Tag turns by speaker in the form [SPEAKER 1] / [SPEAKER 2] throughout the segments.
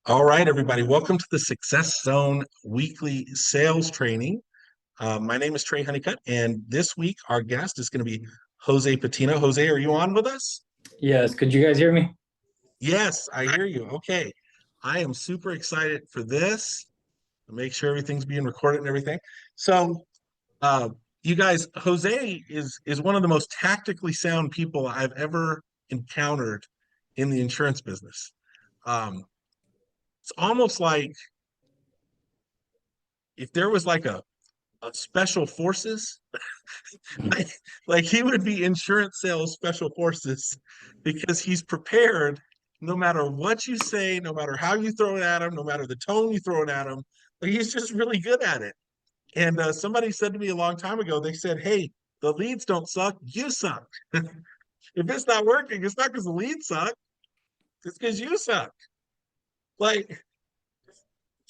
[SPEAKER 1] All right, everybody, welcome to the Success Zone weekly sales training. My name is Trey Honeycutt, and this week our guest is going to be Jose Patino. Jose, are you on with us?
[SPEAKER 2] Yes, could you guys hear me?
[SPEAKER 1] Yes, I hear you. Okay. I am super excited for this. Make sure everything's being recorded and everything. So, uh, you guys, Jose is one of the most tactically sound people I've ever encountered in the insurance business. Um, it's almost like if there was like a special forces, like, like he would be insurance sales special forces because he's prepared no matter what you say, no matter how you throw it at him, no matter the tone you throw it at him. But he's just really good at it. And somebody said to me a long time ago, they said, "Hey, the leads don't suck, you suck. If it's not working, it's not because the leads suck, it's because you suck." Like,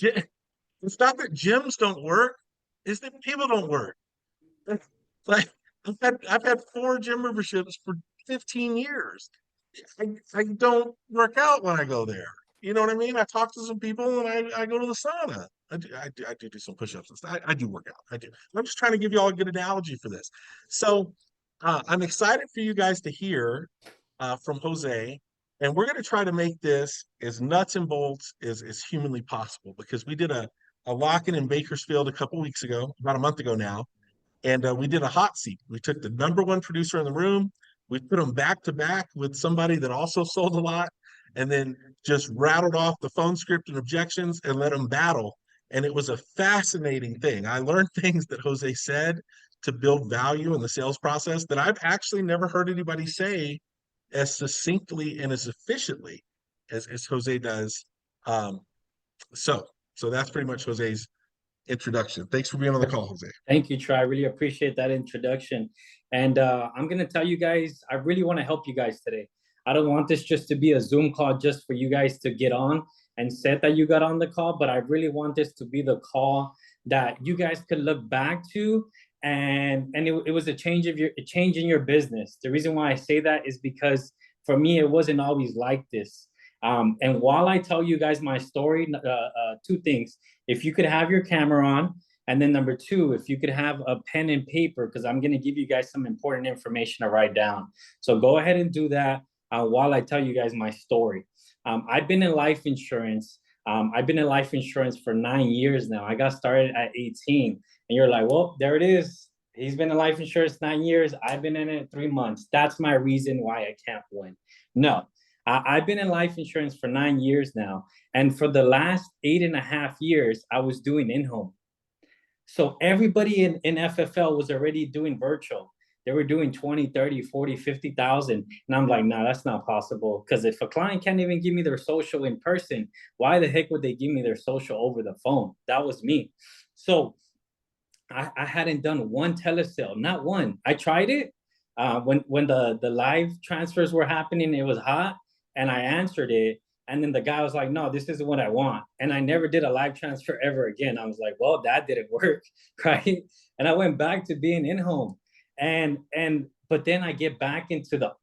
[SPEAKER 1] it's not that gyms don't work, it's that people don't work. Like I've had four gym memberships for 15 years. I don't work out when I go there. You know what I mean? I talk to some people and I go to the sauna. I do some push-ups and stuff. I do work out. I do. I'm just trying to give you all a good analogy for this. So I'm excited for you guys to hear from Jose. And we're going to try to make this as nuts and bolts as humanly possible because we did a lock-in in Bakersfield a couple weeks ago, about a month ago now, and we did a hot seat. We took the number one producer in the room, we put them back to back with somebody that also sold a lot, and then just rattled off the phone script and objections and let them battle. And it was a fascinating thing. I learned things that Jose said to build value in the sales process that I've actually never heard anybody say as succinctly and as efficiently as Jose does. Um, so, so that's pretty much Jose's introduction. Thanks for being on the call, Jose.
[SPEAKER 2] Thank you, Troy. I really appreciate that introduction. And I'm going to tell you guys, I really want to help you guys today. I don't want this just to be a Zoom call just for you guys to get on and said that you got on the call, but I really want this to be the call that you guys could look back to, and it was a change in your business. The reason why I say that is because for me, it wasn't always like this. And while I tell you guys my story, two things. If you could have your camera on, and then number two, if you could have a pen and paper, because I'm going to give you guys some important information to write down. So go ahead and do that while I tell you guys my story. I've been in life insurance. I've been in life insurance for 9 years now. I got started at 18. And you're like, well, there it is. He's been in life insurance 9 years. I've been in it 3 months. That's my reason why I can't win. No, I've been in life insurance for 9 years now. And for the last 8.5 years, I was doing in-home. So everybody in FFL was already doing virtual. They were doing 20, 30, 40, 50,000. And I'm like, no, that's not possible. Because if a client can't even give me their social in person, why the heck would they give me their social over the phone? That was me. So I hadn't done one telesale, not one. I tried it when the live transfers were happening. It was hot, and I answered it. And then the guy was like, no, this isn't what I want. And I never did a live transfer ever again. I was like, well, that didn't work, right? And I went back to being in home. But then I get back into the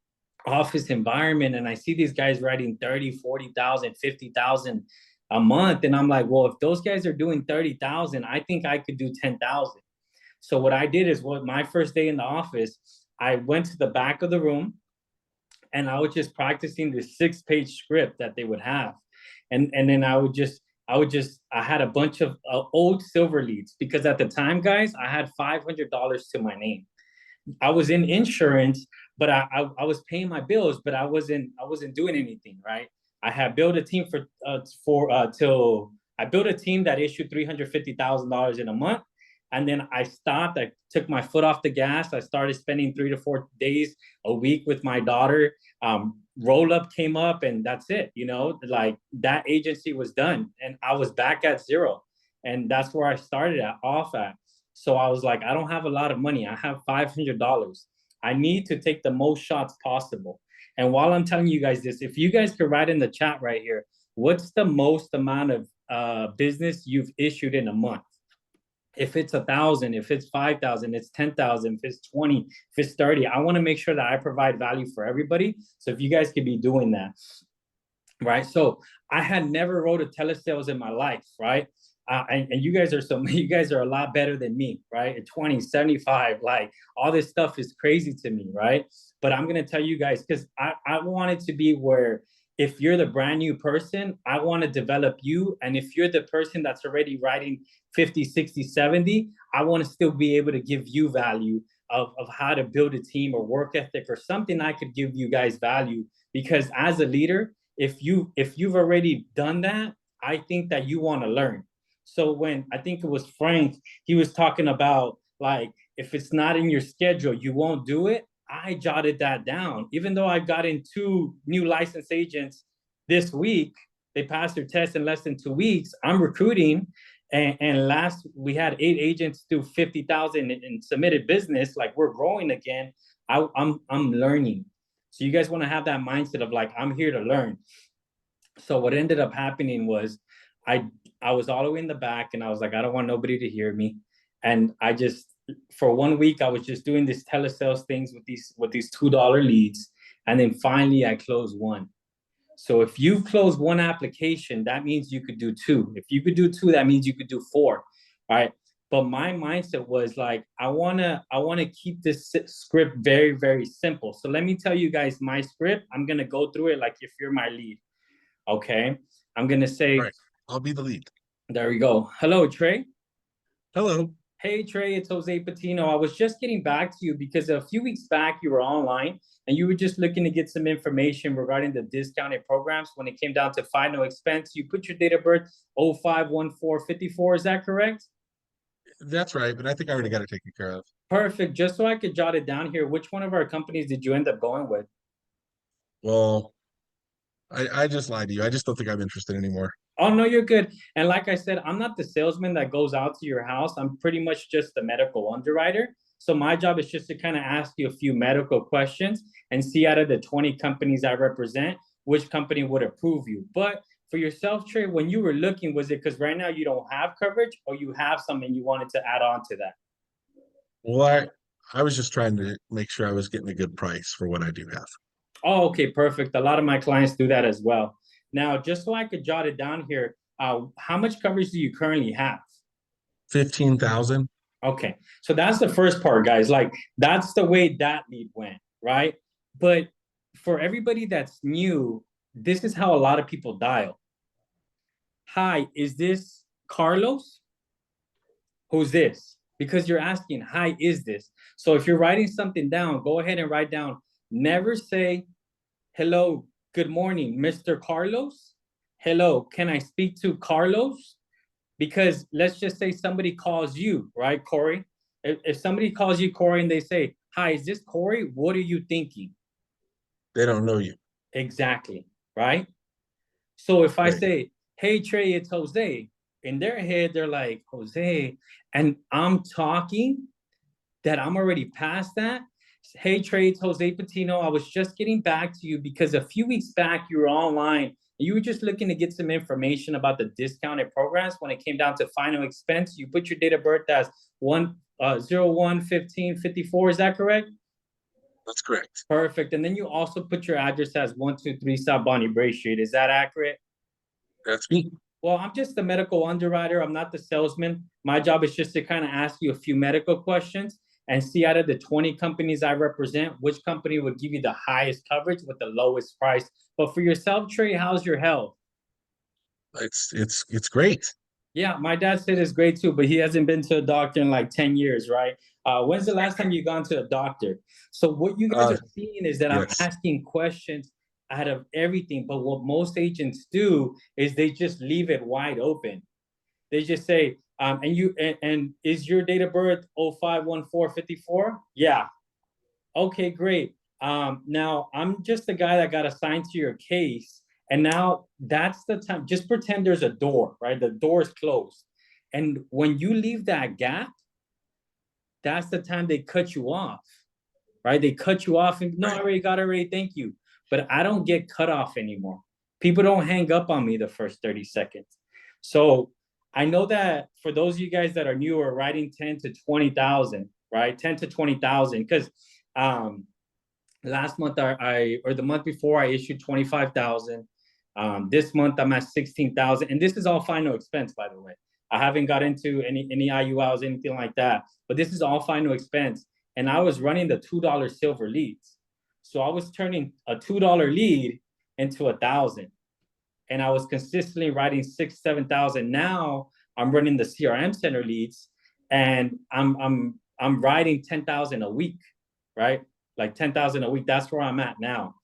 [SPEAKER 2] office environment and I see these guys writing 30, 40,000, 50,000 a month. And I'm like, well, if those guys are doing 30,000, I think I could do 10,000. So what I did is, my first day in the office, I went to the back of the room and I was just practicing this 6-page script that they would have. And then I had a bunch of old silver leads because at the time, guys, I had $500 to my name. I was in insurance, but I was paying my bills, but I wasn't doing anything, right? I had built a team till I built a team that issued $350,000 in a month. And then I stopped. I took my foot off the gas. I started spending 3 to 4 days a week with my daughter. Roll up came up, and that's it. Like that agency was done, and I was back at zero. And that's where I started off at. So I was like, I don't have a lot of money. I have $500. I need to take the most shots possible. And while I'm telling you guys this, if you guys could write in the chat right here, what's the most amount of business you've issued in a month? If it's 1,000, if it's 5,000, it's 10,000, if it's 20, if it's 30, I want to make sure that I provide value for everybody. So if you guys could be doing that. right? So I had never wrote a telesales in my life, right? And you guys are you guys are a lot better than me, right? At 20, 75, like all this stuff is crazy to me, right? But I'm gonna tell you guys, because I want it to be where if you're the brand new person, I want to develop you. And if you're the person that's already writing 50, 60, 70, I want to still be able to give you value of how to build a team or work ethic or something I could give you guys value. Because as a leader, if you've already done that, I think that you want to learn. So when I think it was Frank, he was talking about like if it's not in your schedule, you won't do it. I jotted that down. Even though I got in 2 new licensed agents this week, they passed their test in less than 2 weeks. I'm recruiting, and last we had 8 agents do 50,000 in submitted business. Like we're growing again. I'm learning. So you guys want to have that mindset of like I'm here to learn. So what ended up happening was I I was all the way in the back and I was like, I don't want nobody to hear me. And I just for 1 week I was just doing this telesales things with these $2 leads. And then finally I closed one. So if you close one application, that means you could do two. If you could do two, that means you could do four. All right. But my mindset was like, I wanna keep this script very, very simple. So let me tell you guys my script. I'm gonna go through it like if you're my lead. Okay. I'm gonna
[SPEAKER 1] All
[SPEAKER 2] say,
[SPEAKER 1] right. I'll be the lead.
[SPEAKER 2] there we go. Hello, Trey.
[SPEAKER 1] Hello.
[SPEAKER 2] Hey, Trey, it's Jose Patino. I was just getting back to you because a few weeks back you were online and you were just looking to get some information regarding the discounted programs when it came down to final expense. You put your date of birth 051454. Is that correct?
[SPEAKER 1] That's right, but I think I already got it taken care of.
[SPEAKER 2] Perfect. Just so I could jot it down here, which one of our companies did you end up going with?
[SPEAKER 1] Well, I just lied to you. I just don't think I'm interested anymore.
[SPEAKER 2] Oh, no, you're good. And like I said, I'm not the salesman that goes out to your house. I'm pretty much just the medical underwriter. So my job is just to kind of ask you a few medical questions and see out of the 20 companies I represent, which company would approve you. But for yourself, Trey, when you were looking, was it because right now you don't have coverage or you have some and you wanted to add on to that?
[SPEAKER 1] Well, I was just trying to make sure I was getting a good price for what I do have.
[SPEAKER 2] Oh, okay, perfect. A lot of my clients do that as well. Now, just so I could jot it down here, how much coverage do you currently have?
[SPEAKER 1] 15,000.
[SPEAKER 2] Okay, so that's the first part, guys. Like that's the way that lead went, right? But for everybody that's new, this is how a lot of people dial. Hi, is this Carlos? Who's this? Because you're asking, hi, is this? So if you're writing something down, go ahead and write down. Never say, hello, good morning, Mr. Carlos. Hello, can I speak to Carlos? Because let's just say somebody calls you, right, Corey? If somebody calls you Corey and they say, hi, is this Corey? What are you thinking?
[SPEAKER 1] They don't know you.
[SPEAKER 2] Exactly, right? So if I
[SPEAKER 1] Right.
[SPEAKER 2] say, hey, Trey, it's Jose, in their head, they're like, Jose, and I'm talking that I'm already past that. Hey, Trey, it's Jose Patino. I was just getting back to you because a few weeks back you were online and you were just looking to get some information about the discounted programs when it came down to final expense. You put your date of birth as 01/15/54. Is that correct?
[SPEAKER 1] That's correct.
[SPEAKER 2] Perfect. And then you also put your address as 123 South Bonnie Bray Street. Is that accurate?
[SPEAKER 1] That's me.
[SPEAKER 2] Well, I'm just the medical underwriter. I'm not the salesman. My job is just to kind of ask you a few medical questions and see out of the 20 companies I represent, which company would give you the highest coverage with the lowest price. But for yourself, Trey, how's your health?
[SPEAKER 1] It's great.
[SPEAKER 2] Yeah, my dad said it's great too, but he hasn't been to a doctor in like 10 years, right? When's the last time you gone to a doctor? So what you guys
[SPEAKER 1] Uh,
[SPEAKER 2] are seeing is that I'm
[SPEAKER 1] yes.
[SPEAKER 2] asking questions out of everything, but what most agents do is they just leave it wide open. They just say, and is your date of birth 05/14/54? Yeah. Okay, great. Now I'm just the guy that got assigned to your case, and now that's the time. Just pretend there's a door, right? The door is closed, and when you leave that gap, that's the time they cut you off, right? They cut you off, and no, I
[SPEAKER 1] Right.
[SPEAKER 2] already got it, already. Thank you, but I don't get cut off anymore. People don't hang up on me the first 30 seconds. So I know that for those of you guys that are new or writing 10 to 20,000, right? 10 to 20,000, because um last month I or the month before I issued 25,000. This month I'm at 16,000, and this is all final expense, by the way. I haven't got into any IULs, anything like that, but this is all final expense. And I was running the $2 silver leads, so I was turning a $2 lead into 1,000, and I was consistently writing 6,000-7,000. Now I'm running the CRM center leads, and I'm writing 10,000 a week, right? Like 10,000 a week. That's where I'm at now.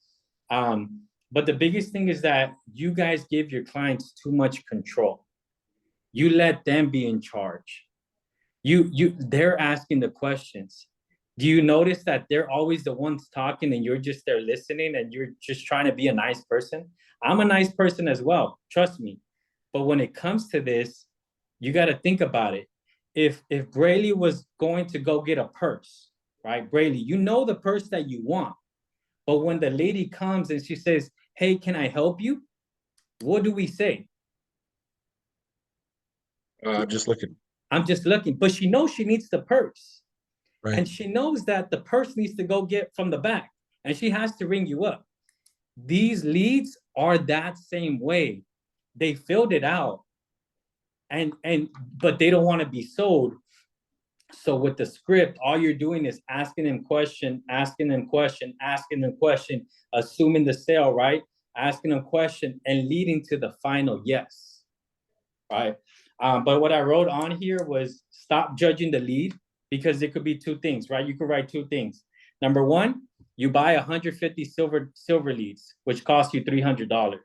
[SPEAKER 2] But the biggest thing is that you guys give your clients too much control. You let them be in charge. They're asking the questions. Do you notice that they're always the ones talking and you're just there listening and you're just trying to be a nice person? I'm a nice person as well, trust me. But when it comes to this, you got to think about it. If Braley was going to go get a purse, right? Braley, you know the purse that you want. But when the lady comes and she says, hey, can I help you? What do we say?
[SPEAKER 1] Just looking.
[SPEAKER 2] I'm just looking. But she knows she needs the purse.
[SPEAKER 1] Right.
[SPEAKER 2] And she knows that the purse needs to go get from the back. And she has to ring you up. These leads are that same way. They filled it out. But they don't want to be sold. So with the script, all you're doing is asking them question, assuming the sale, right? Asking them question and leading to the final yes, right? But what I wrote on here was stop judging the lead, because it could be two things, right? You could write two things. Number one, you buy 150 silver leads, which cost you $300,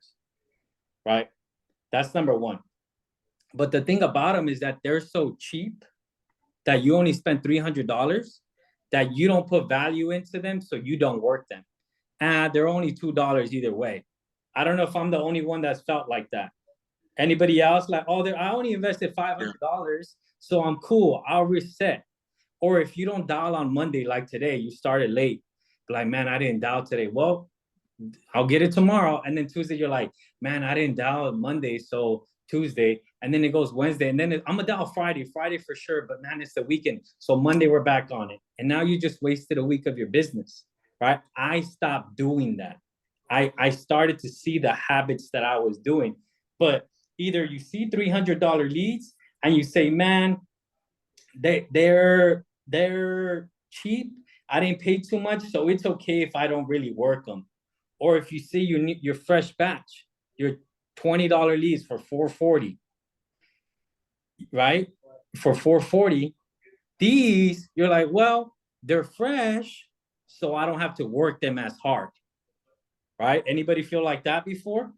[SPEAKER 2] right? That's number one. But the thing about them is that they're so cheap that you only spend $300, that you don't put value into them, so you don't work them. And they're only $2 either way. I don't know if I'm the only one that's felt like that. Anybody else like, oh, I only invested $500, so I'm cool, I'll reset. Or if you don't dial on Monday, like today, you started late, like, man, I didn't dial today. Well, I'll get it tomorrow. And then Tuesday, you're like, man, I didn't dial Monday, so Tuesday. And then it goes Wednesday. And then I'm going to dial Friday for sure. But man, it's the weekend. So Monday, we're back on it. And now you just wasted a week of your business, right? I stopped doing that. I started to see the habits that I was doing. But either you see $300 leads and you say, man, they're cheap. I didn't pay too much, so it's okay if I don't really work them. Or if you see your fresh batch, your $20 leads for $440, right? For $440, these you're like, well, they're fresh, so I don't have to work them as hard, right? Anybody feel like that before,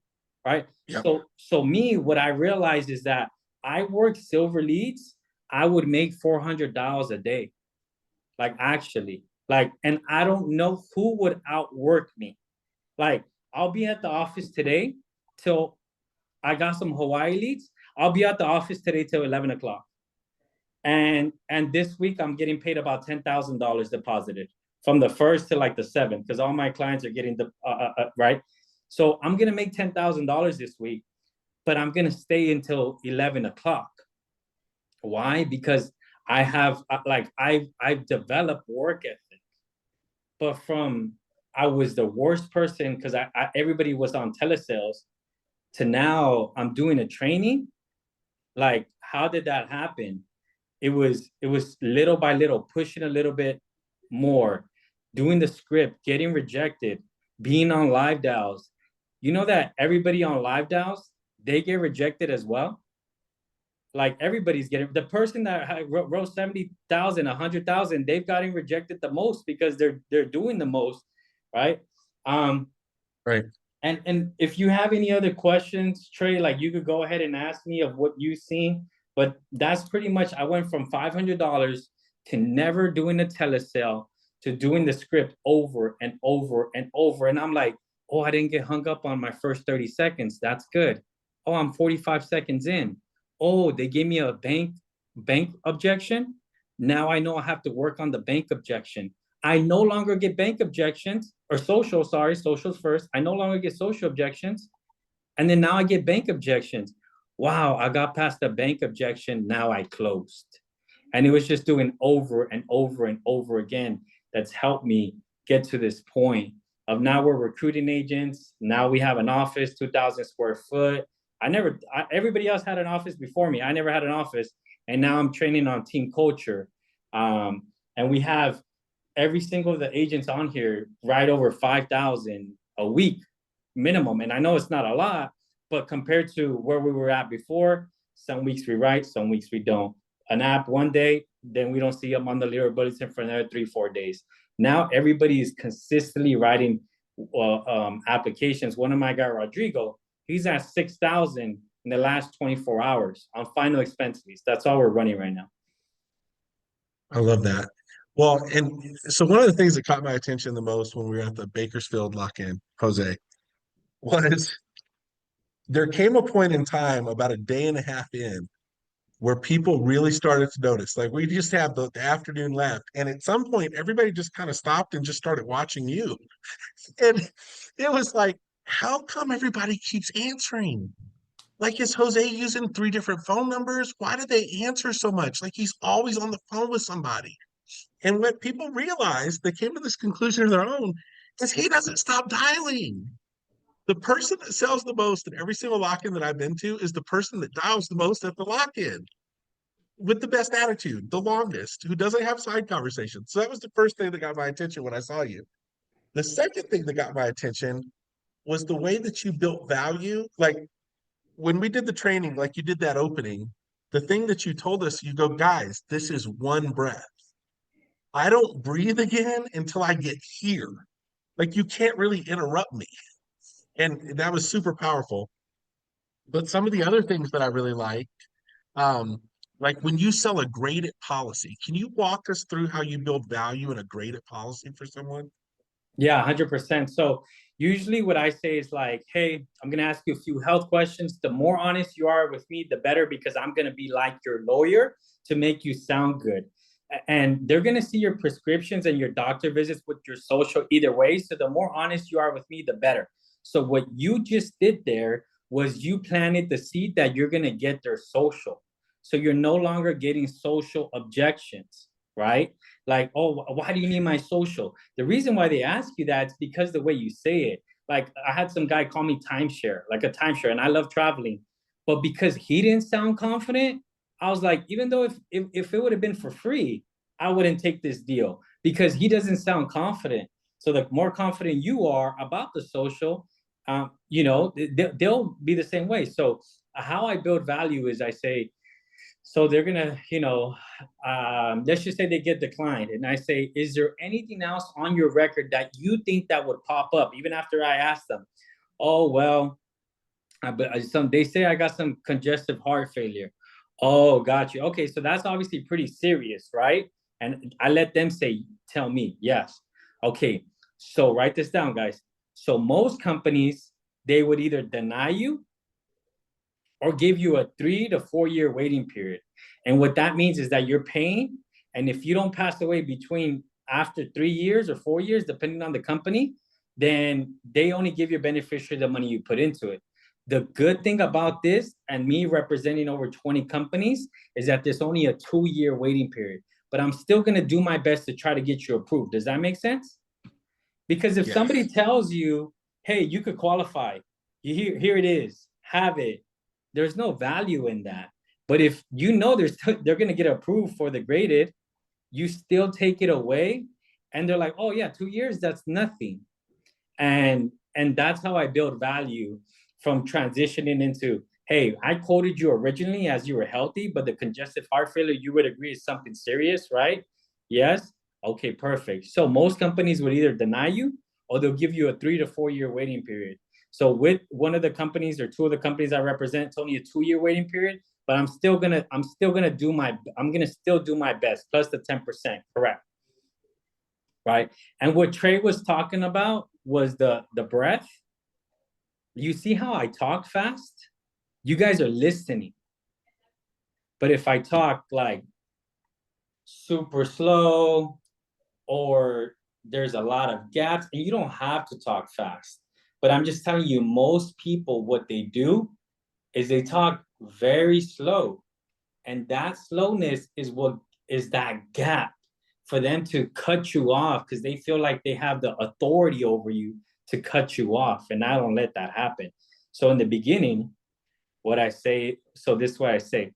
[SPEAKER 2] right?
[SPEAKER 1] Yep.
[SPEAKER 2] So me, what I realized is that I work silver leads. I would make $400 a day, like actually, like, and I don't know who would outwork me. Like, I'll be at the office today till I got some Hawaii leads. I'll be at the office today till 11 o'clock. And this week I'm getting paid about $10,000 deposited from the 1st to like the 7th, because all my clients are getting the right. So I'm gonna make $10,000 this week, but I'm gonna stay until 11 o'clock. Why? Because I have I've developed work ethic, but I was the worst person because everybody was on telesales to now I'm doing a training. Like, how did that happen? It was little by little, pushing a little bit more, doing the script, getting rejected, being on live dials. You know that everybody on live dials, they get rejected as well. Like, everybody's getting, the person that wrote 70,000, 100,000, they've gotten rejected the most because they're doing the most, right?
[SPEAKER 1] Right.
[SPEAKER 2] And if you have any other questions, Trey, like, you could go ahead and ask me of what you've seen. But that's pretty much, I went from $500 to never doing a telesale to doing the script over and over and over. And I'm like, oh, I didn't get hung up on my first 30 seconds. That's good. Oh, I'm 45 seconds in. Oh, they gave me a bank objection. Now I know I have to work on the bank objection. I no longer get bank objections, or socials first. I no longer get social objections. And then now I get bank objections. Wow, I got past the bank objection. Now I closed. And it was just doing over and over and over again that's helped me get to this point of now we're recruiting agents. Now we have an office, 2,000 square foot. Everybody else had an office before me. I never had an office. And now I'm training on team culture. And we have every single of the agents on here right over 5,000 a week minimum. And I know it's not a lot, but compared to where we were at before, some weeks we write, some weeks we don't. An app one day, then we don't see them on the leader bulletin for another 3-4 days. Now everybody is consistently writing applications. One of my guy, Rodrigo, he's at 6,000 in the last 24 hours on final expenses. That's all we're running right now.
[SPEAKER 1] I love that. Well, and so one of the things that caught my attention the most when we were at the Bakersfield lock-in, Jose, was there came a point in time about a day and a half in where people really started to notice. Like we just have the afternoon left, and at some point, everybody just kind of stopped and just started watching you. And it was like, how come everybody keeps answering? Like, is Jose using 3 different phone numbers? Why do they answer so much? Like he's always on the phone with somebody. And what people realized, they came to this conclusion of their own, is he doesn't stop dialing. The person that sells the most in every single lock-in that I've been to is the person that dials the most at the lock-in with the best attitude, the longest, who doesn't have side conversations. So that was the first thing that got my attention when I saw you. The second thing that got my attention was the way that you built value. Like when we did the training, like you did that opening, the thing that you told us, you go, guys, this is one breath. I don't breathe again until I get here. Like you can't really interrupt me. And that was super powerful. But some of the other things that I really like when you sell a graded policy, can you walk us through how you build value in a graded policy for someone?
[SPEAKER 2] Yeah, 100%. So usually what I say is like, hey, I'm going to ask you a few health questions. The more honest you are with me, the better, because I'm going to be like your lawyer to make you sound good. And they're going to see your prescriptions and your doctor visits with your social either way. So the more honest you are with me, the better. So what you just did there was you planted the seed that you're going to get their social. So you're no longer getting social objections, right? Like, oh, why do you need my social? The reason why they ask you that is because the way you say it. Like I had some guy call me timeshare, like a timeshare, and I love traveling. But because he didn't sound confident, I was like, even though if it would have been for free, I wouldn't take this deal because he doesn't sound confident. So the more confident you are about the social, they'll be the same way. So how I build value is I say, so they're gonna, let's just say they get declined, and I say, is there anything else on your record that you think that would pop up, even after I ask them? Oh well, they say I got some congestive heart failure. Oh, got you. Okay, so that's obviously pretty serious, right? And I let them tell me, yes. Okay, so write this down, guys. So most companies, they would either deny you or give you a 3 to 4 year waiting period. And what that means is that you're paying, and if you don't pass away between after 3 years or 4 years, depending on the company, then they only give your beneficiary the money you put into it. The good thing about this, and me representing over 20 companies, is that there's only a 2 year waiting period. But I'm still going to do my best to try to get you approved. Does that make sense? Because if somebody tells you, hey, you could qualify, here it is, have it, there's no value in that. But if you know they're going to get approved for the graded, you still take it away, and they're like, oh yeah, 2 years, that's nothing. And that's how I build value from transitioning into, hey, I quoted you originally as you were healthy, but the congestive heart failure, you would agree is something serious, right? Yes. Okay, perfect. So most companies would either deny you or they'll give you a 3 to 4 year waiting period. So with one of the companies or two of the companies I represent, it's only a 2 year waiting period, but I'm still gonna do my best, plus the 10%, correct? Right. And what Trey was talking about was the breath. You see how I talk fast? You guys are listening. But if I talk like super slow, or there's a lot of gaps, and you don't have to talk fast. But I'm just telling you, most people, what they do is they talk very slow. And that slowness is what is that gap for them to cut you off because they feel like they have the authority over you to cut you off. And I don't let that happen. So in the beginning, what I say, so this is what I say.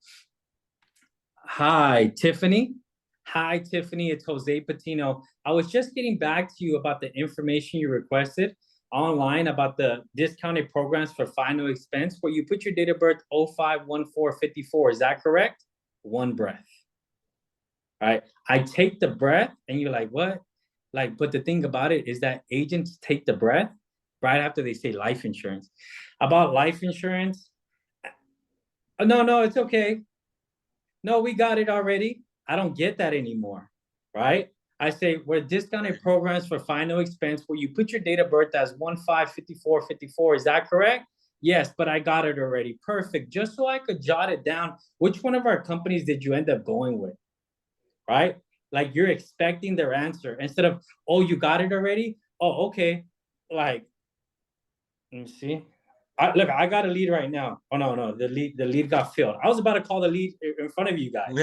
[SPEAKER 2] Hi, Tiffany. Hi, Tiffany. It's Jose Patino. I was just getting back to you about the information you requested online about the discounted programs for final expense where you put your date of birth 051454. Is that correct? One breath. All right. I take the breath and you're like, what? Like, but the thing about it is that agents take the breath right after they say life insurance. About life insurance, no, it's okay. No, we got it already. I don't get that anymore, right? I say we're discounted programs for final expense where you put your date of birth as 155454. Is that correct? Yes, but I got it already. Perfect. Just so I could jot it down. Which one of our companies did you end up going with? Right? Like you're expecting their answer instead of, oh, you got it already? Oh, okay. Like, let me see. Look, I got a lead right now. Oh no, the lead got filled. I was about to call the lead in front of you guys,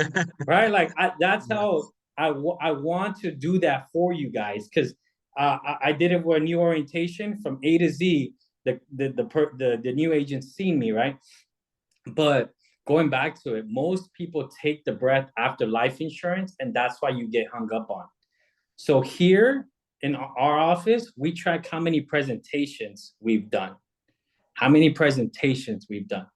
[SPEAKER 2] right? Like that's how I want to do that for you guys because I did it with a new orientation from A to Z. The new agents seen me, right? But going back to it, most people take the breath after life insurance, and that's why you get hung up on. So here in our office, we track how many presentations we've done. How many presentations we've done.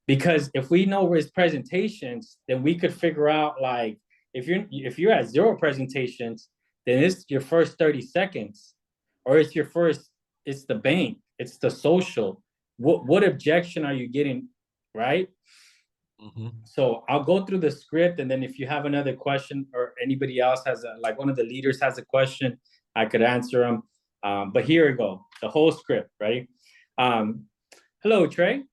[SPEAKER 2] Because if we know his presentations, then we could figure out like if you're at 0 presentations, then it's your first 30 seconds, or it's the bank, it's the social. What objection are you getting, right? Mm-hmm. So I'll go through the script, and then if you have another question or anybody else has like one of the leaders has a question, I could answer them. But here we go, the whole script, ready? Hello, Trey.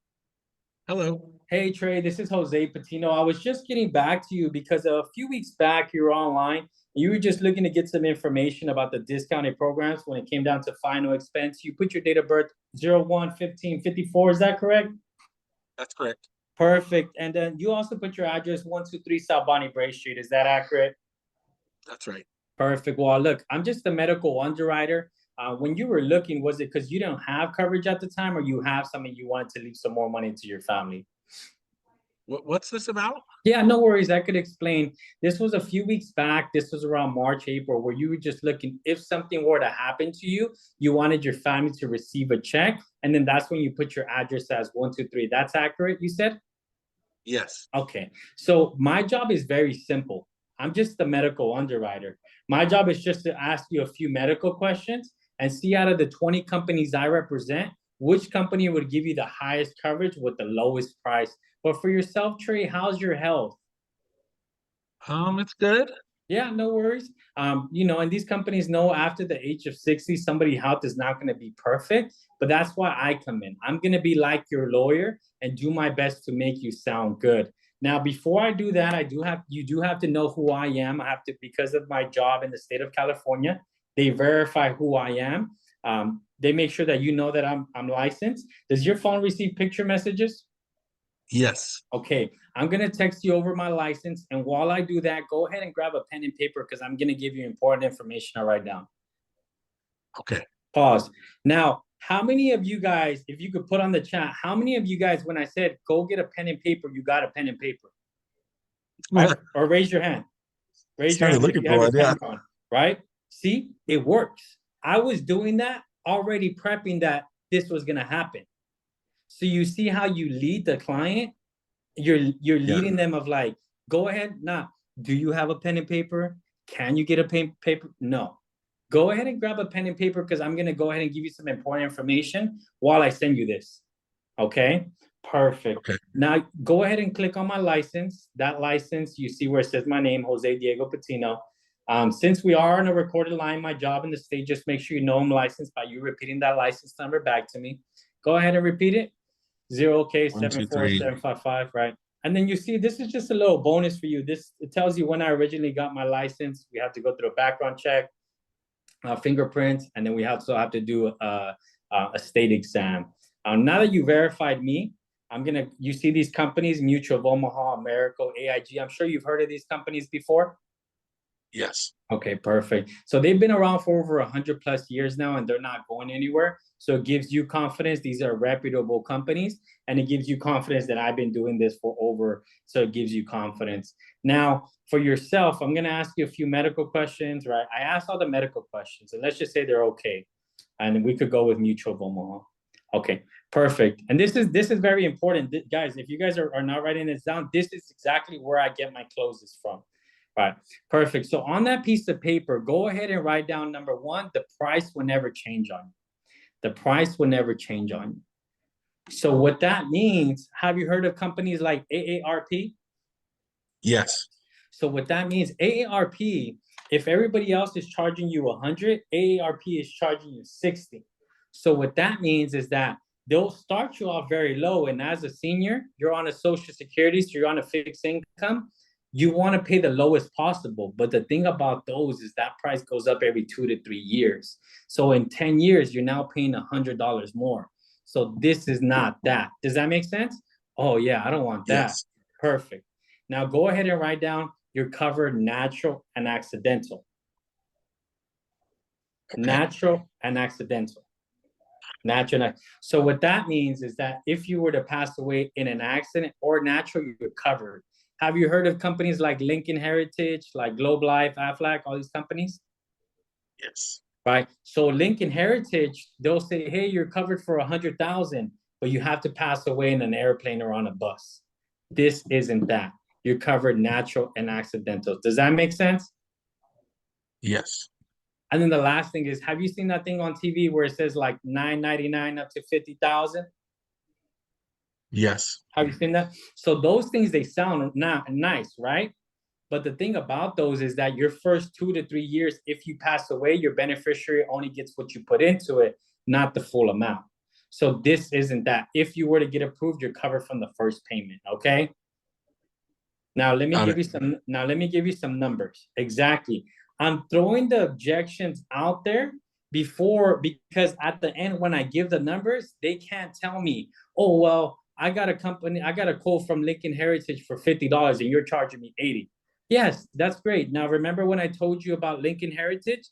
[SPEAKER 1] Hello.
[SPEAKER 2] Hey, Trey, this is Jose Patino. I was just getting back to you because a few weeks back you were online. You were just looking to get some information about the discounted programs when it came down to final expense. You put your date of birth 01-15-54. Is that correct?
[SPEAKER 1] That's correct.
[SPEAKER 2] Perfect. And then you also put your address 123 South Bonnie Bray Street. Is that accurate?
[SPEAKER 1] That's right.
[SPEAKER 2] Perfect. Well, look, I'm just a medical underwriter. When you were looking, was it because you don't have coverage at the time, or you have something you wanted to leave some more money to your family?
[SPEAKER 1] What's this about?
[SPEAKER 2] Yeah, no worries. I could explain. This was a few weeks back. This was around March, April, where you were just looking, if something were to happen to you, you wanted your family to receive a check. And then that's when you put your address as 123. That's accurate, you said?
[SPEAKER 1] Yes.
[SPEAKER 2] Okay. So my job is very simple. I'm just the medical underwriter. My job is just to ask you a few medical questions and see out of the 20 companies I represent, which company would give you the highest coverage with the lowest price. But for yourself, Trey, how's your health?
[SPEAKER 1] It's good.
[SPEAKER 2] Yeah, no worries. And these companies know after the age of 60, somebody's health is not going to be perfect, but that's why I come in. I'm going to be like your lawyer and do my best to make you sound good. Now, before I do that, you do have to know who I am. I have to, because of my job in the state of California, they verify who I am. They make sure that you know that I'm licensed. Does your phone receive picture messages?
[SPEAKER 1] Yes.
[SPEAKER 2] Okay, I'm going to text you over my license. And while I do that, go ahead and grab a pen and paper because I'm going to give you important information I'll write down.
[SPEAKER 1] Okay.
[SPEAKER 2] Pause. Now, how many of you guys, if you could put on the chat, how many of you guys, when I said go get a pen and paper, you got a pen and paper? Or raise your hand. Raise your hand if you have your pants on, right? See, it works. I was doing that, already prepping that this was going to happen. So you see how you lead the client? You're leading them of like, go ahead. Now, do you have a pen and paper? Can you get a pen paper? No. Go ahead and grab a pen and paper because I'm going to go ahead and give you some important information while I send you this. Okay? Perfect. Okay. Now, go ahead and click on my license. That license, you see where it says my name, Jose Diego Patino. Since we are on a recorded line, my job in the state, just make sure you know I'm licensed by you repeating that license number back to me. Go ahead and repeat it. 0K74755, right? And then you see, this is just a little bonus for you. It tells you when I originally got my license. We have to go through a background check, fingerprints, and then we also have to do a state exam. Now that you verified me, you see these companies, Mutual of Omaha, Americo, AIG. I'm sure you've heard of these companies before.
[SPEAKER 1] Yes.
[SPEAKER 2] Okay, perfect. So they've been around for over 100+ years now, and they're not going anywhere. So it gives you confidence. These are reputable companies, and it gives you confidence that I've been doing this for over. So it gives you confidence. Now, for yourself, I'm going to ask you a few medical questions, right? I asked all the medical questions, and let's just say they're okay. And we could go with Mutual of Omaha. Okay, perfect. And this is very important. Guys, if you guys are not writing this down, this is exactly where I get my closes from. Right, perfect. So on that piece of paper, go ahead and write down number one, the price will never change on you. The price will never change on you. So what that means, have you heard of companies like AARP?
[SPEAKER 1] Yes.
[SPEAKER 2] So what that means, AARP, if everybody else is charging you 100, AARP is charging you 60. So what that means is that they'll start you off very low. And as a senior, you're on a Social Security, so you're on a fixed income. You want to pay the lowest possible. But the thing about those is that price goes up every 2 to 3 years. So in 10 years, you're now paying $100 more. So this is not that. Does that make sense? Oh, yeah, I don't want that.
[SPEAKER 1] Yes.
[SPEAKER 2] Perfect. Now go ahead and write down you're covered natural and accidental. Okay. Natural and accidental. Natural. So what that means is that if you were to pass away in an accident or natural, you're covered. Have you heard of companies like Lincoln Heritage, like Globe Life, Aflac, all these companies?
[SPEAKER 1] Yes.
[SPEAKER 2] Right. So Lincoln Heritage, they'll say, hey, you're covered for 100,000, but you have to pass away in an airplane or on a bus. This isn't that. You're covered natural and accidental. Does that make sense?
[SPEAKER 1] Yes.
[SPEAKER 2] And then the last thing is, have you seen that thing on TV where it says like $9.99 up to 50,000?
[SPEAKER 1] Yes.
[SPEAKER 2] Have you seen that? So those things, they sound nice, right? But the thing about those is that your first 2 to 3 years, if you pass away, your beneficiary only gets what you put into it, not the full amount. So this isn't that. If you were to get approved, you're covered from the first payment, okay? Now let me give you some numbers. Exactly. I'm throwing the objections out there because at the end, when I give the numbers, they can't tell me, oh, well, I got a quote from Lincoln Heritage for $50 and you're charging me 80. Yes, that's great. Now, remember when I told you about Lincoln Heritage?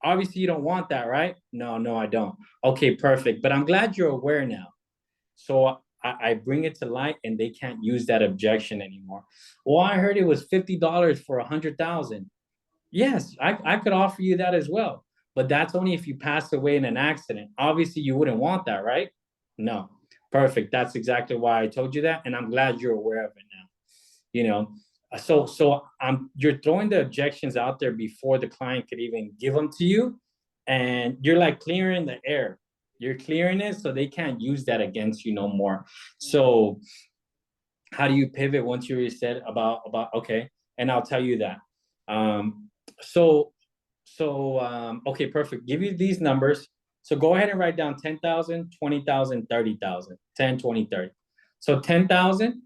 [SPEAKER 2] Obviously, you don't want that, right? No, I don't. Okay, perfect. But I'm glad you're aware now. So I bring it to light and they can't use that objection anymore. Well, I heard it was $50 for 100,000. Yes, I could offer you that as well. But that's only if you pass away in an accident. Obviously, you wouldn't want that, right? No. Perfect. That's exactly why I told you that. And I'm glad you're aware of it now. You know, so you're throwing the objections out there before the client could even give them to you. And you're like clearing the air. You're clearing it so they can't use that against you no more. So how do you pivot once you reset about okay? And I'll tell you that. Okay, perfect. Give you these numbers. So go ahead and write down 10,000, 20,000, 30,000, 10, 20, 30. So 10,000,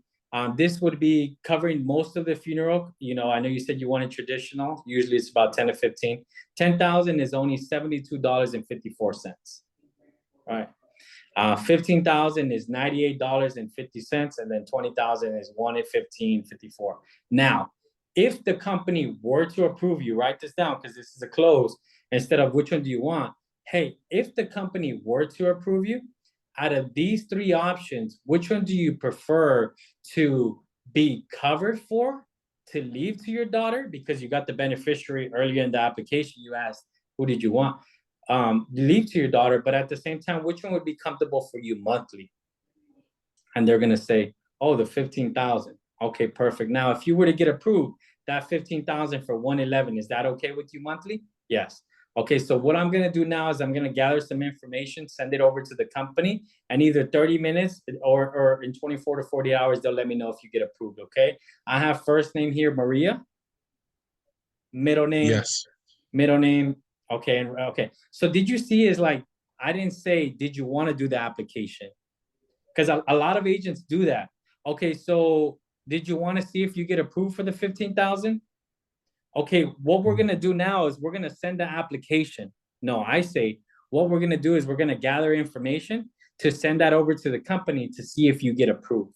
[SPEAKER 2] this would be covering most of the funeral. You know, I know you said you wanted traditional. Usually it's about 10 to 15. 10,000 is only $72.54. Right. 15,000 is $98.50, and then 20,000 is $115.54. Now, if the company were to approve you, write this down because this is a close instead of which one do you want. Hey, if the company were to approve you, out of these three options, which one do you prefer to be covered for, to leave to your daughter? Because you got the beneficiary earlier in the application, you asked, who did you want? Leave to your daughter, but at the same time, which one would be comfortable for you monthly? And they're gonna say, oh, the 15,000. Okay, perfect. Now, if you were to get approved, that 15,000 for 111, is that okay with you monthly? Yes. Okay, so what I'm gonna do now is I'm gonna gather some information, send it over to the company, and either 30 minutes or in 24 to 40 hours, they'll let me know if you get approved. Okay. I have first name here, Maria. Middle name.
[SPEAKER 1] Yes.
[SPEAKER 2] Middle name. Okay. Okay. So did you see is like, I didn't say, did you want to do the application? Because a lot of agents do that. Okay. So did you want to see if you get approved for the 15,000? Okay. What we're going to do now is we're going to send the application. No, I say what we're going to do is we're going to gather information to send that over to the company to see if you get approved.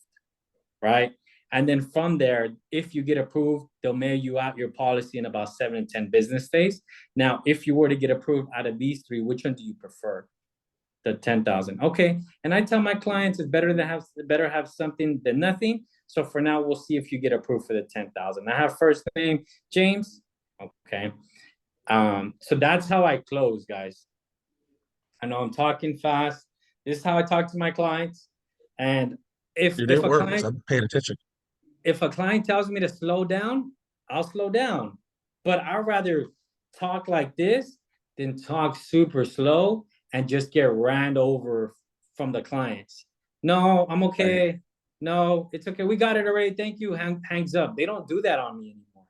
[SPEAKER 2] Right. And then from there, if you get approved, they'll mail you out your policy in about 7 to 10 business days. Now, if you were to get approved out of these three, which one do you prefer? The 10,000. Okay. And I tell my clients it's better have something than nothing. So for now, we'll see if you get approved for the 10,000. I have first name, James. Okay. So that's how I close, guys. I know I'm talking fast. This is how I talk to my clients. And if
[SPEAKER 1] It
[SPEAKER 2] a
[SPEAKER 1] works.
[SPEAKER 2] client
[SPEAKER 1] I'm paying attention.
[SPEAKER 2] if a client tells me to slow down, I'll slow down. But I'd rather talk like this than talk super slow and just get ran over from the clients. No, I'm okay.
[SPEAKER 1] Right.
[SPEAKER 2] No, it's okay. We got it already. Thank you. Hangs up. They don't do that on me anymore.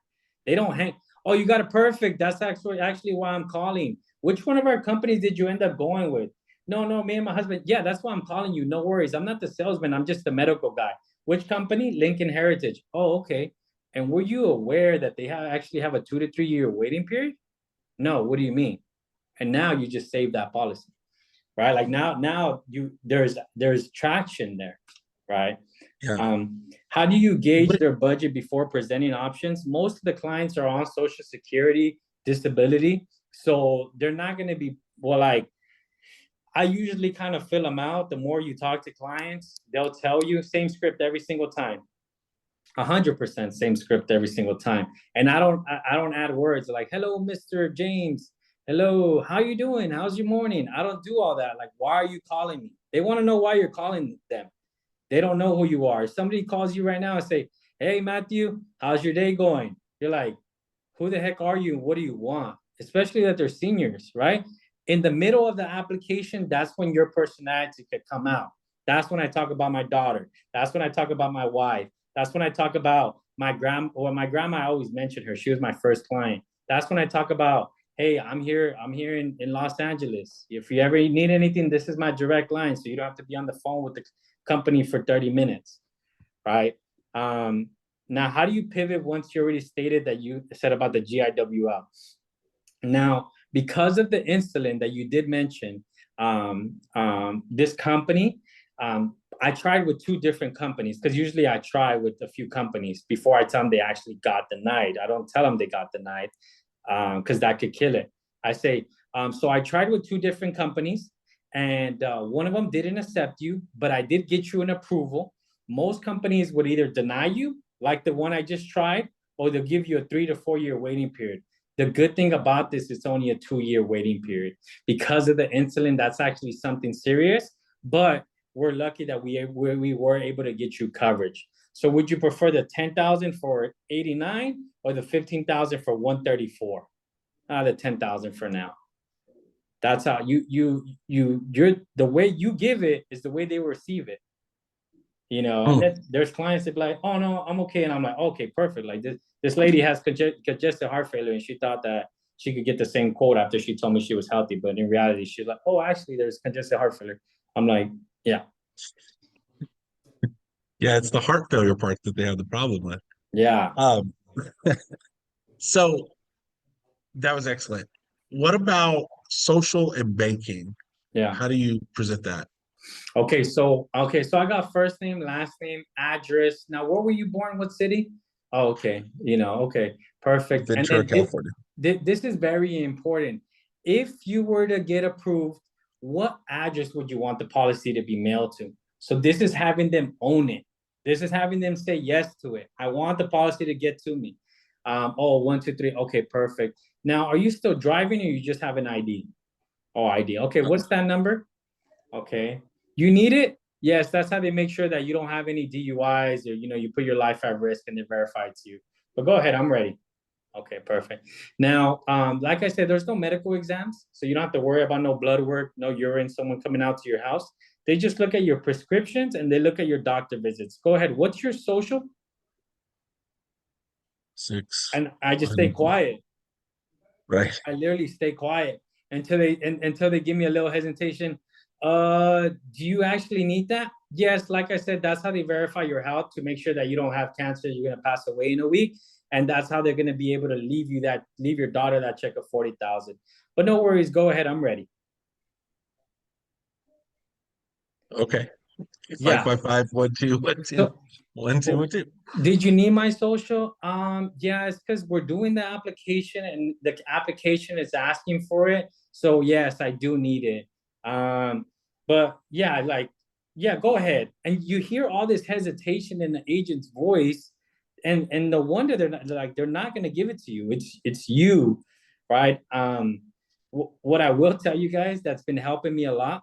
[SPEAKER 2] They don't hang. Oh, you got it perfect. That's actually why I'm calling. Which one of our companies did you end up going with? No, me and my husband. Yeah, that's why I'm calling you. No worries. I'm not the salesman. I'm just the medical guy. Which company? Lincoln Heritage. Oh, okay. And were you aware that they actually have a 2 to 3 year waiting period? No. What do you mean? And now you just saved that policy, right? Like now there's traction there, right?
[SPEAKER 1] Yeah.
[SPEAKER 2] How do you gauge their budget before presenting options? Most of the clients are on Social Security, disability, so they're not going to be like. I usually kind of fill them out. The more you talk to clients, they'll tell you same script every single time. 100% same script every single time. And I don't add words like, hello, Mr. James. Hello, how you doing? How's your morning? I don't do all that. Like, why are you calling me? They want to know why you're calling them. They don't know who you are. If somebody calls you right now and say, hey, Matthew, how's your day going? You're like, who the heck are you? What do you want? Especially that they're seniors, right? In the middle of the application, that's when your personality could come out. That's when I talk about my daughter. That's when I talk about my wife. That's when I talk about my grandma, I always mentioned her. She was my first client. That's when I talk about, hey, I'm here in Los Angeles. If you ever need anything, this is my direct line. So you don't have to be on the phone with the company for 30 minutes, right? Now, how do you pivot once you already stated that you said about the GIWL? Now, because of the insulin that you did mention, this company, I tried with 2 different companies because usually I try with a few companies before I tell them they actually got denied. I don't tell them they got denied because that could kill it. I say, so I tried with 2 different companies and one of them didn't accept you, but I did get you an approval. Most companies would either deny you, like the one I just tried, or they'll give you a 3 to 4 year waiting period. The good thing about this, it's only a 2-year waiting period. Because of the insulin, that's actually something serious, but we're lucky that we were able to get you coverage. So would you prefer the 10,000 for 89 or the 15,000 for 134? The 10,000 for now. That's how you're the way you give it is the way they receive it. You know, and there's clients that be like, oh no, I'm okay. And I'm like, okay, perfect. Like this lady has congestive heart failure and she thought that she could get the same quote after she told me she was healthy. But in reality, she's like, oh, actually, there's congestive heart failure. I'm like, yeah.
[SPEAKER 1] Yeah, it's the heart failure part that they have the problem with.
[SPEAKER 2] Yeah.
[SPEAKER 1] So that was excellent. What about social and banking?
[SPEAKER 2] Yeah.
[SPEAKER 1] How do you present that?
[SPEAKER 2] Okay, so I got first name, last name, address. Now, where were you born? What city? Oh, okay, okay, perfect. And
[SPEAKER 1] Ventura,
[SPEAKER 2] then
[SPEAKER 1] California.
[SPEAKER 2] this is very important. If you were to get approved, what address would you want the policy to be mailed to? So this is having them own it. This is having them say yes to it. I want the policy to get to me. 1, 2, 3. Okay, perfect. Now, are you still driving or you just have an ID? Oh, ID. Okay, what's that number? Okay. You need it? Yes, that's how they make sure that you don't have any DUIs or, you put your life at risk and they verify it's you. But go ahead, I'm ready. Okay, perfect. Now, like I said, there's no medical exams, so you don't have to worry about no blood work, no urine, someone coming out to your house. They just look at your prescriptions and they look at your doctor visits. Go ahead. What's your social?
[SPEAKER 1] 6.
[SPEAKER 2] And I just stay quiet.
[SPEAKER 1] Right.
[SPEAKER 2] I literally stay quiet until they give me a little hesitation. Do you actually need that? Yes, like I said, that's how they verify your health to make sure that you don't have cancer, you're gonna pass away in a week. And that's how they're gonna be able to leave your daughter that check of 40,000. But no worries, go ahead, I'm ready.
[SPEAKER 1] Okay. Five
[SPEAKER 2] Yeah.
[SPEAKER 1] five five one two one two
[SPEAKER 2] So,
[SPEAKER 1] one two one two.
[SPEAKER 2] did you need my social? Yeah, it's because we're doing the application and the application is asking for it. So yes, I do need it. But yeah, like, yeah, go ahead. And you hear all this hesitation in the agent's voice, and no wonder they're not going to give it to you. It's you, right? What I will tell you guys that's been helping me a lot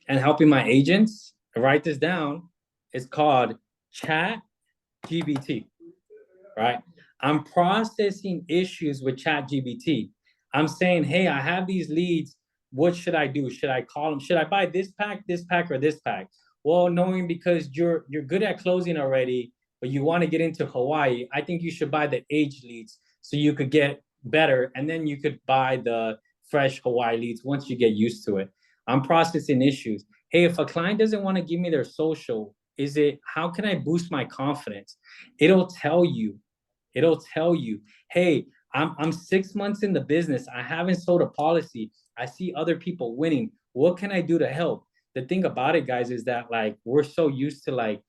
[SPEAKER 2] and helping my agents, write this down. It's called Chat GBT, right? I'm processing issues with Chat GBT. I'm saying, hey, I have these leads. What should I do? Should I call them? Should I buy this pack, or this pack? Well, knowing because you're good at closing already, but you want to get into Hawaii, I think you should buy the age leads so you could get better, and then you could buy the fresh Hawaii leads once you get used to it. I'm processing issues. Hey, if a client doesn't want to give me their social, is it how can I boost my confidence? It'll tell you, hey, I'm 6 months in the business. I haven't sold a policy. I see other people winning. What can I do to help? The thing about it, guys, is that like we're so used to like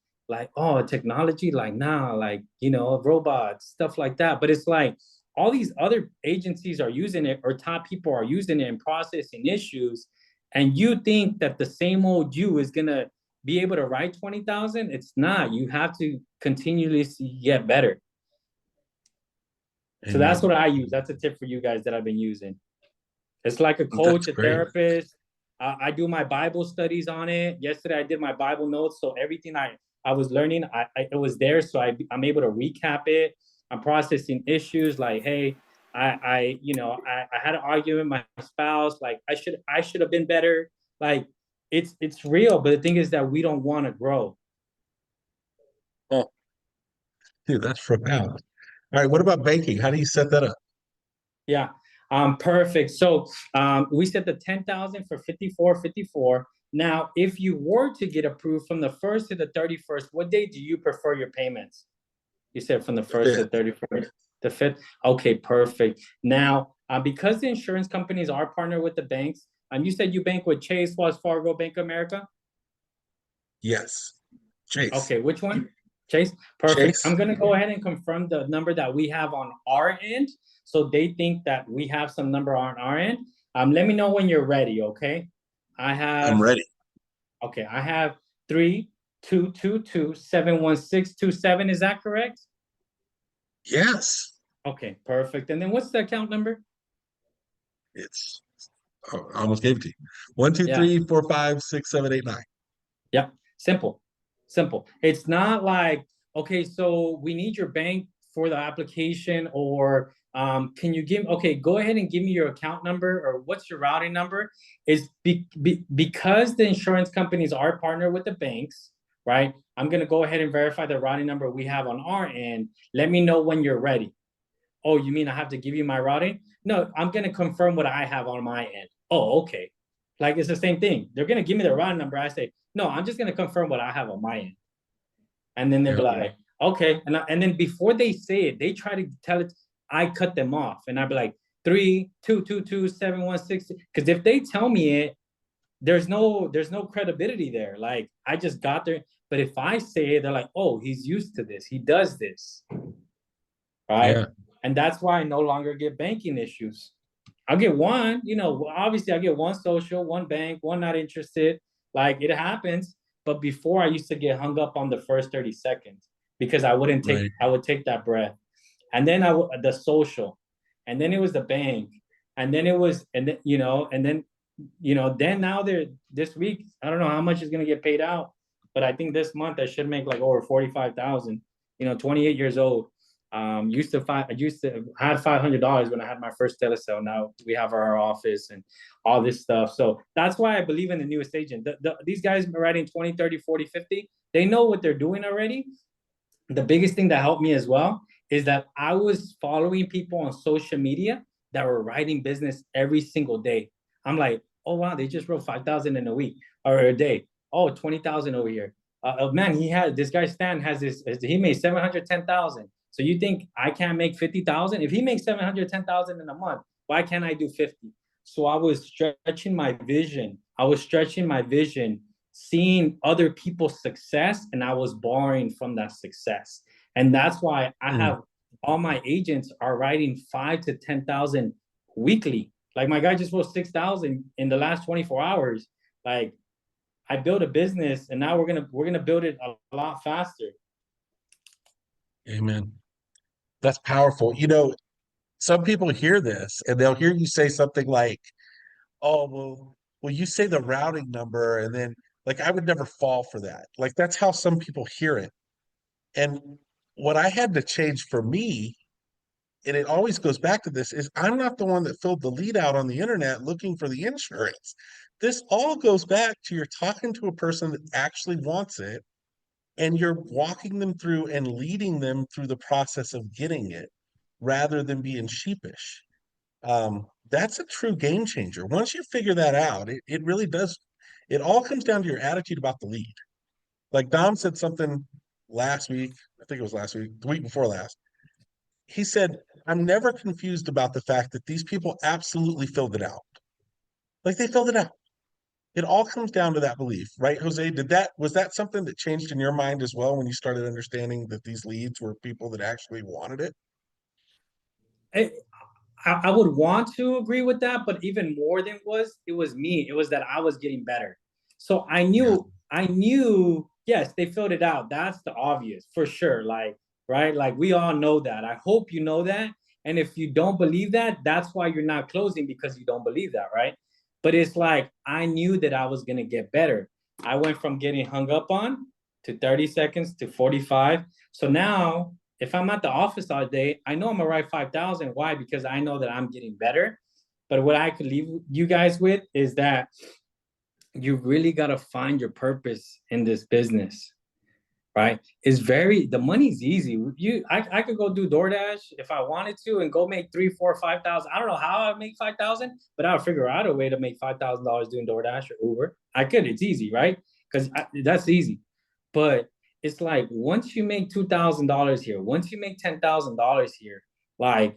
[SPEAKER 2] oh technology, like nah, like robots, stuff like that. But it's like all these other agencies are using it, or top people are using it and processing issues, and you think that the same old you is gonna be able to write 20,000. It's not. You have to continually get better. So that's
[SPEAKER 1] Amen.
[SPEAKER 2] what I use. That's a tip for you guys that I've been using. It's like a
[SPEAKER 1] That's
[SPEAKER 2] coach, a
[SPEAKER 1] great.
[SPEAKER 2] therapist. I do my Bible studies on it. Yesterday I did my Bible notes, so everything I was learning, it was there, so I'm able to recap it. I'm processing issues like, hey, I had an argument with my spouse. Like I should have been better. Like it's real, but the thing is that we don't want to grow.
[SPEAKER 1] Oh, dude, that's profound. All right, what about banking? How do you set that up?
[SPEAKER 2] Yeah. Perfect. So we set the 10,000 for 54.54. Now, if you were to get approved from the 1st to the 31st, what day do you prefer your payments? You said from the 1st to the 31st, the 5th. Okay, perfect. Now, because the insurance companies are partnered with the banks, you said you bank with Chase, Wells Fargo, Bank of America.
[SPEAKER 1] Yes. Chase.
[SPEAKER 2] Okay, which one? Chase? Perfect.
[SPEAKER 1] Chase.
[SPEAKER 2] I'm going to go ahead and confirm the number that we have on our end. So they think that we have some number on our end. Let me know when you're ready, okay?
[SPEAKER 1] I'm ready.
[SPEAKER 2] I have 3-2-2-2-7-1-6-2-7. Is that correct?
[SPEAKER 1] Yes.
[SPEAKER 2] Okay, perfect. And then what's the account number?
[SPEAKER 1] It's I almost gave it to you. 1, 2,
[SPEAKER 2] Yeah.
[SPEAKER 1] 3, 4, 5, 6, 7, 8, 9.
[SPEAKER 2] Yeah, simple. It's not like, okay, so we need your bank for the application, or can you go ahead and give me your account number, or what's your routing number? Is because the insurance companies are partnered with the banks, right? I'm going to go ahead and verify the routing number we have on our end. Let me know when you're ready. Oh, you mean I have to give you my routing? No, I'm going to confirm what I have on my end. Oh, okay. Like it's the same thing. They're going to give me the routing number. I say, no, I'm just going to confirm what I have on my end. And then they'll be like, okay. And then before they say it, they try to tell it. I cut them off, and I'd be like 3-2-2-2-7-1-6. Because if they tell me it, there's no credibility there. Like I just got there. But if I say it, they're like, oh, he's used to this. He does this, right?
[SPEAKER 1] Yeah.
[SPEAKER 2] And that's why I no longer get banking issues. I'll get one, obviously I get one social, one bank, one not interested. Like it happens. But before I used to get hung up on the first 30 seconds because I would take that breath. And then the social, and then it was the bank. And then it was, and then, then now this week, I don't know how much is going to get paid out, but I think this month I should make like over 45,000, 28 years old. I used to had $500 when I had my first telesale. Now we have our office and all this stuff. So that's why I believe in the newest agent. These guys are writing 20, 30, 40, 50. They know what they're doing already. The biggest thing that helped me as well is that I was following people on social media that were writing business every single day. I'm like, oh wow, they just wrote 5,000 in a week or a day. Oh, 20,000 over here. Man, this guy Stan has this. He made 710,000. So you think I can't make 50,000? If he makes 710,000 in a month, why can't I do 50? So I was stretching my vision. seeing other people's success, and I was borrowing from that success. And that's why I have all my agents are writing 5 to 10,000 weekly. Like my guy just wrote 6,000 in the last 24 hours. Like I built a business, and now we're gonna build it a lot faster.
[SPEAKER 1] Amen. That's powerful. Some people hear this and they'll hear you say something like, "Oh, well, you say the routing number," and then like I would never fall for that. Like that's how some people hear it. And what I had to change for me, and it always goes back to this, is I'm not the one that filled the lead out on the internet looking for the insurance. This all goes back to you're talking to a person that actually wants it, and you're walking them through and leading them through the process of getting it rather than being sheepish. That's a true game changer. Once you figure that out, it really does. It all comes down to your attitude about the lead. Like Dom said something last week, I think it was last week, the week before last. He said, I'm never confused about the fact that these people absolutely filled it out. Like they filled it out. It all comes down to that belief, right, Jose? Was that something that changed in your mind as well when you started understanding that these leads were people that actually wanted it?
[SPEAKER 2] I would want to agree with that, but even more than it was me. It was that I was getting better. So
[SPEAKER 1] Yeah.
[SPEAKER 2] I knew, yes, they filled it out. That's the obvious for sure. Like, right? Like we all know that. I hope you know that. And if you don't believe that, that's why you're not closing, because you don't believe that, right? But it's like I knew that I was gonna get better. I went from getting hung up on to 30 seconds to 45. So now if I'm at the office all day, I know I'm gonna write 5,000. Why? Because I know that I'm getting better. But what I could leave you guys with is that you really gotta find your purpose in this business, right? The money's easy. I could go do DoorDash if I wanted to and go make 3, 4, 5,000. I don't know how I'd make 5,000, but I'll figure out a way to make $5,000 doing DoorDash or Uber. I could. It's easy, right? Because that's easy. But it's like once you make $2,000 here, once you make $10,000 here, like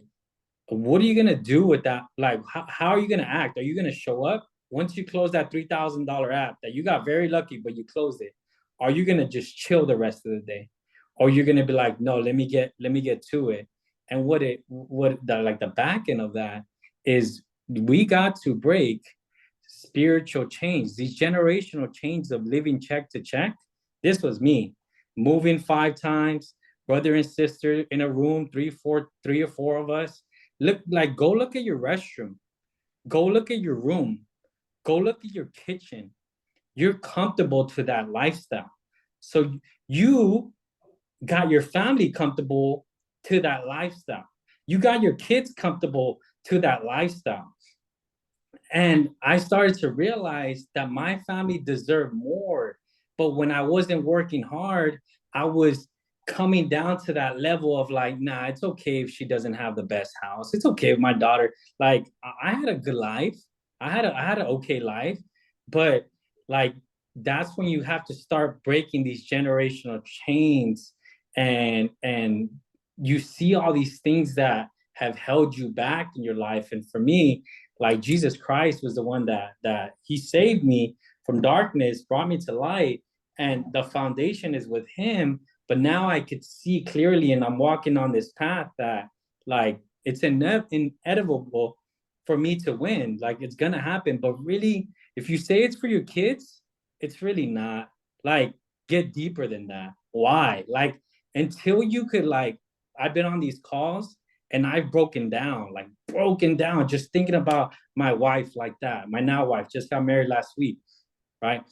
[SPEAKER 2] what are you gonna do with that? Like how are you gonna act? Are you gonna show up once you close that $3,000 app that you got very lucky, but you closed it? Are you gonna just chill the rest of the day, or you're gonna be like, no, let me get to it? And the back end of that is we got to break spiritual change, these generational changes of living check to check. This was me moving 5 times, brother and sister in a room, three or four of us. Go look at your restroom, go look at your room, go look at your kitchen. You're comfortable to that lifestyle. So you got your family comfortable to that lifestyle. You got your kids comfortable to that lifestyle. And I started to realize that my family deserved more. But when I wasn't working hard, I was coming down to that level of like, nah, it's okay if she doesn't have the best house. It's okay if my daughter, like, I had a good life. I had an okay life, but like that's when you have to start breaking these generational chains, and you see all these things that have held you back in your life. And for me, like Jesus Christ was the one that he saved me from darkness, brought me to light, and the foundation is with him. But now I could see clearly, and I'm walking on this path that like it's inevitable for me to win. Like it's gonna happen. But really, if you say it's for your kids, it's really not. Like get deeper than that. Why? Like until you could like, I've been on these calls and I've broken down, just thinking about my wife like that. My now wife just got married last week, right?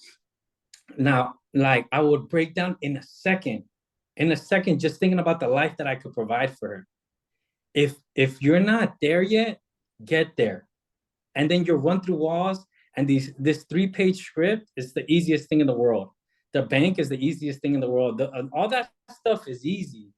[SPEAKER 2] Now, like I would break down in a second, just thinking about the life that I could provide for her. If you're not there yet, get there. And then you run through walls, and this 3-page script is the easiest thing in the world. The bank is the easiest thing in the world. All that stuff is easy.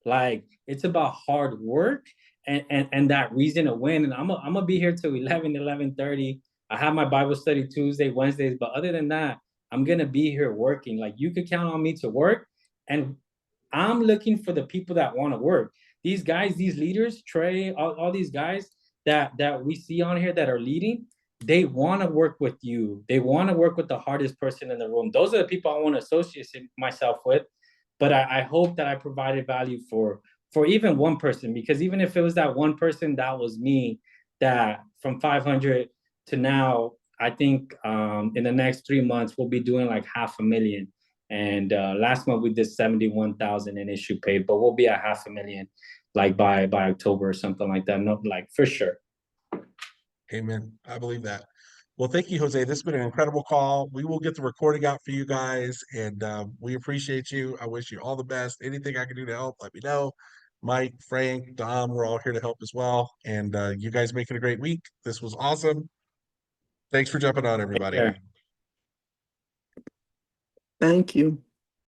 [SPEAKER 2] Like it's about hard work and that reason to win. And I'm gonna be here till 11:30. I have my Bible study Tuesday, Wednesdays, but other than that, I'm gonna be here working. Like you could count on me to work, and I'm looking for the people that want to work. These guys, these leaders, Trey, all these guys that we see on here that are leading, they want to work with you. They want to work with the hardest person in the room. Those are the people I want to associate myself with. But I hope that I provided value for even one person, because even if it was that one person, that was me, that from 500 to now, I think in the next 3 months, we'll be doing like 500,000. And last month we did 71,000 in issue paid, but we'll be at 500,000 like by October or something like that. No, like for sure.
[SPEAKER 1] Amen. I believe that. Well, thank you, Jose. This has been an incredible call. We will get the recording out for you guys, and we appreciate you. I wish you all the best. Anything I can do to help, let me know. Mike, Frank, Dom, we're all here to help as well. And you guys make it a great week. This was awesome. Thanks for jumping on,
[SPEAKER 2] Take
[SPEAKER 1] everybody.
[SPEAKER 2] care.
[SPEAKER 3] Thank you.